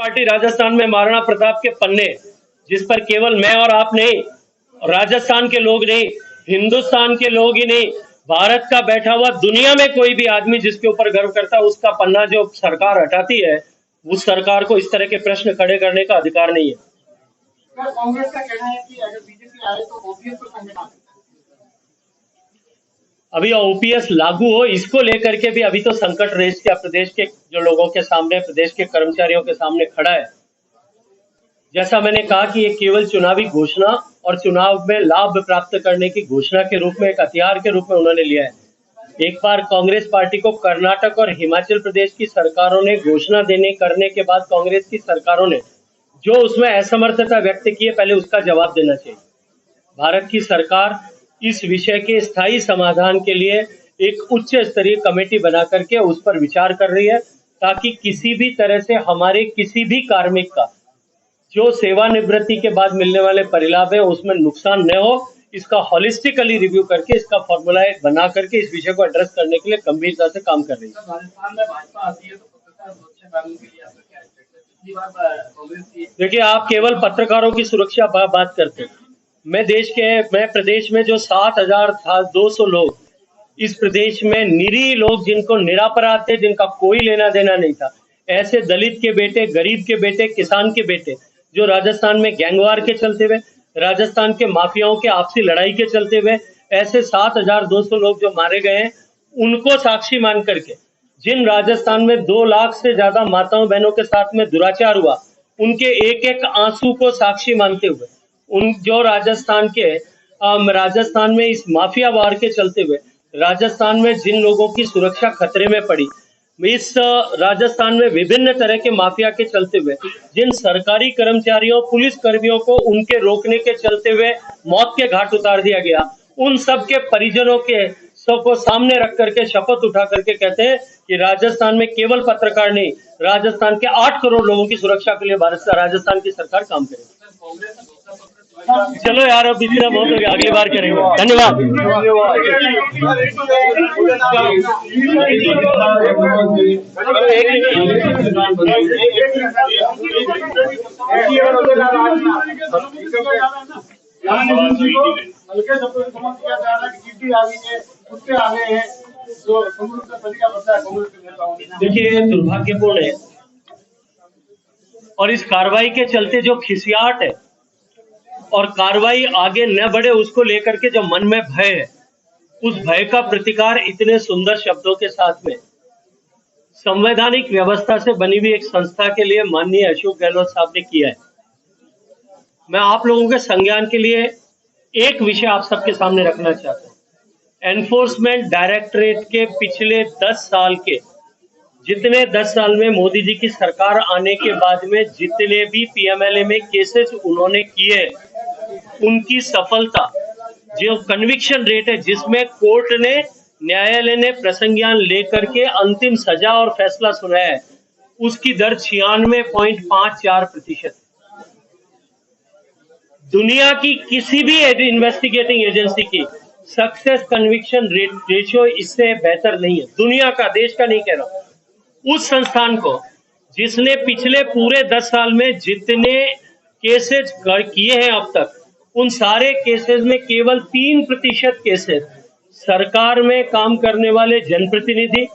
Party Rajasthan में महाराणा प्रताप के पन्ने, जिस पर केवल मैं और आप नहीं, राजस्थान के लोग नहीं, हिंदुस्तान के लोग ही नहीं, भारत का बैठा हुआ दुनिया में कोई भी आदमी जिसके ऊपर गर्व करता है, उसका पन्ना जो सरकार हटाती है, उस सरकार को इस तरह के प्रश्न खड़े करने का अधिकार नहीं है। कांग्रेस का कहना है कि अगर बीजेपी आए तो ओपीएस को संग बना सकता है। अभी ओपीएस लागू हो, इसको लेकर के भी अभी तो संकट रेस क्या प्रदेश के जो लोगों के सामने, प्रदेश के कर्मचारियों के सामने खड़ा है। जैसा मैंने कहा कि ये केवल चुनावी घोषणा और चुनाव में लाभ प्राप्त करने की घोषणा के रूप में, एक हथियार के रूप में उन्होंने लिया है। एक बार कांग्रेस पार्टी को कर्नाटक और हिमाचल प्रदेश की सरकारों ने घोषणा करने के बाद कांग्रेस की सरकारों ने जो उसमें असमर्थता व्यक्त की है, पहले उसका जवाब देना चाहिए। भारत की सरकार इस विषय के स्थायी समाधान के लिए एक उच्च स्तरीय कमेटी बना करके उस पर विचार कर रही है, ताकि किसी भी तरह से हमारे किसी भी कार्मिक का जो सेवानिवृत्ति के बाद मिलने वाले परिलाभ है उसमें नुकसान न हो। इसका हॉलिस्टिकली रिव्यू करके, इसका फॉर्मूला बना करके इस विषय को एड्रेस करने के लिए गंभीरता से काम कर रही है। राजस्थान में भाजपा आती है तो पत्रकार सुरक्षा कानून के लिए आपका क्या पिछली बार कांग्रेस की। देखिए, आप केवल पत्रकारों की सुरक्षा बात करते हैं। मैं प्रदेश में जो 7,200 लोग, इस प्रदेश में निरीह लोग जिनको निरापराध थे, जिनका कोई लेना देना नहीं था, ऐसे दलित के बेटे, गरीब के बेटे, किसान के बेटे, जो राजस्थान में गैंगवार के चलते हुए, राजस्थान के माफियाओं के आपसी लड़ाई के चलते हुए ऐसे 7,200 लोग जो मारे गए हैं, उनको साक्षी मान करके, जिन राजस्थान में 2 लाख से ज्यादा माताओं बहनों के साथ में दुराचार हुआ, उनके एक एक आंसू को साक्षी मानते हुए, उन जो राजस्थान में इस माफिया वार के चलते हुए राजस्थान में जिन लोगों की सुरक्षा खतरे में पड़ी, इस राजस्थान में विभिन्न तरह के माफिया के चलते हुए जिन सरकारी कर्मचारियों, पुलिस कर्मियों को उनके रोकने के चलते हुए मौत के घाट उतार दिया गया, उन सब के परिजनों के सबको सामने रख करके शपथ उठा करके कहते हैं कि राजस्थान में केवल पत्रकार नहीं, राजस्थान के 8 करोड़ लोगों की सुरक्षा के लिए राजस्थान की सरकार काम करेगी। चलो यार, अब इतना बहुत हो गया, अगली बार करेंगे। धन्यवाद। देखिए, दुर्भाग्यपूर्ण है और इस कार्रवाई के चलते जो खिसियाहट है और कार्रवाई आगे न बढ़े उसको लेकर के जो मन में भय है, उस भय का प्रतिकार इतने सुंदर शब्दों के साथ में संवैधानिक व्यवस्था से बनी हुई एक संस्था के लिए माननीय अशोक गहलोत साहब ने किया है। मैं आप लोगों के संज्ञान के लिए एक विषय आप सबके सामने रखना चाहता हूं। एनफोर्समेंट डायरेक्टरेट के पिछले 10 साल के, जितने 10 साल में मोदी जी की सरकार आने के बाद में जितने भी पीएमएलए में केसेस उन्होंने किए, उनकी सफलता, जो कन्विक्शन रेट है, जिसमें कोर्ट ने, न्यायालय ने प्रसंज्ञान लेकर के अंतिम सजा और फैसला सुनाया है, उसकी दर 96.54%। दुनिया की किसी भी इन्वेस्टिगेटिंग एजेंसी की सक्सेस कन्विक्शन रेशियो इससे बेहतर नहीं है। दुनिया का, देश का नहीं कह रहा हूं। उस संस्थान को जिसने पिछले पूरे 10 साल में जितने केसेस किए हैं अब तक, उन सारे केसेस में केवल 3% केसेस सरकार में काम करने वाले जनप्रतिनिधि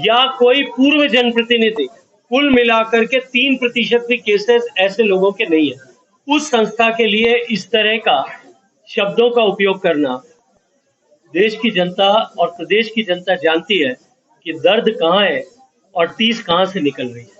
या कोई पूर्व जनप्रतिनिधि, कुल मिलाकर के 3% भी केसेस ऐसे लोगों के नहीं है। उस संस्था के लिए इस तरह का शब्दों का उपयोग करना, देश की जनता और प्रदेश की जनता जानती है कि दर्द कहां है और तीस कहां से निकल रही है।